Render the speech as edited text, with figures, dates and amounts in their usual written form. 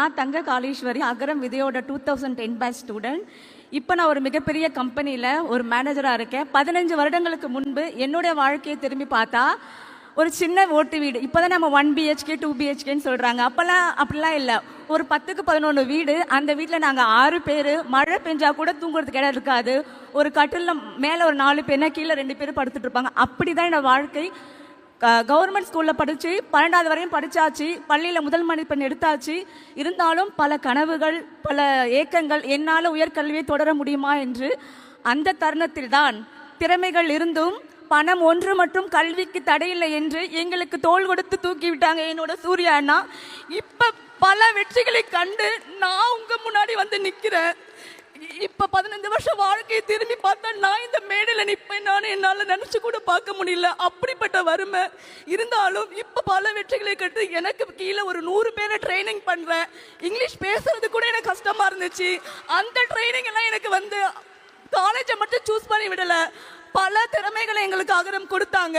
நான் தங்க காளீஸ்வரி, அகரம் விதையோட 2010 batch student. இப்போ நான் ஒரு மிகப்பெரிய கம்பெனியில் ஒரு மேனேஜராக இருக்கேன். 15 வருடங்களுக்கு முன்பு என்னுடைய வாழ்க்கையை திரும்பி பார்த்தா ஒரு சின்ன ஓட்டு வீடு. இப்போ தான் நம்ம 1 BHK 2 BHKன்னு சொல்கிறாங்க. அப்போல்லாம் அப்படிலாம் இல்லை. ஒரு 10க்கு 11 வீடு. அந்த வீட்டில் நாங்கள் 6 பேர். மழை பெஞ்சா கூட தூங்குறதுக்கு இடம் இருக்காது. ஒரு கட்டிலில் மேலே ஒரு 4 பேர்னா கீழே 2 பேர் படுத்துட்டு இருப்பாங்க. அப்படி தான் என்னோட வாழ்க்கை. கவர்மெண்ட் ஸ்கூலில் படித்து 12வது வரையும் படித்தாச்சு. பள்ளியில் முதல் மதிப்பெண் எடுத்தாச்சு. இருந்தாலும் பல கனவுகள், பல ஏக்கங்கள், என்னால் உயர்கல்வியை தொடர முடியுமா என்று. அந்த தருணத்தில் தான் திறமைகள் இருந்தும் பணம் ஒன்று மற்றும் கல்விக்கு தடையில்லை என்று எங்களுக்கு தோள் கொடுத்து தூக்கி விட்டாங்க என்னோட சூர்யா அண்ணா. இப்போ பல வெற்றிகளை கண்டு நான் உங்கள் முன்னாடி வந்து நிற்கிறேன். இப்போ 15 வருஷம் வாழ்க்கையை திரும்பி பார்த்தா நான் இந்த மேடையில் நிற்பேன். நான் என்னால் நினச்சி கூட பார்க்க முடியல. அப்படிப்பட்ட வறுமை இருந்தாலும் இப்போ பல வெற்றிகளை கட்டு எனக்கு கீழே ஒரு 100 பேரை ட்ரைனிங் பண்ணுறேன். இங்கிலீஷ் பேசுறது கூட எனக்கு கஷ்டமாக இருந்துச்சு. அந்த ட்ரைனிங் எல்லாம் எனக்கு வந்து காலேஜை மட்டும் சூஸ் பண்ணி விடலை. பல திறமைகளை எங்களுக்கு அகரம் கொடுத்தாங்க.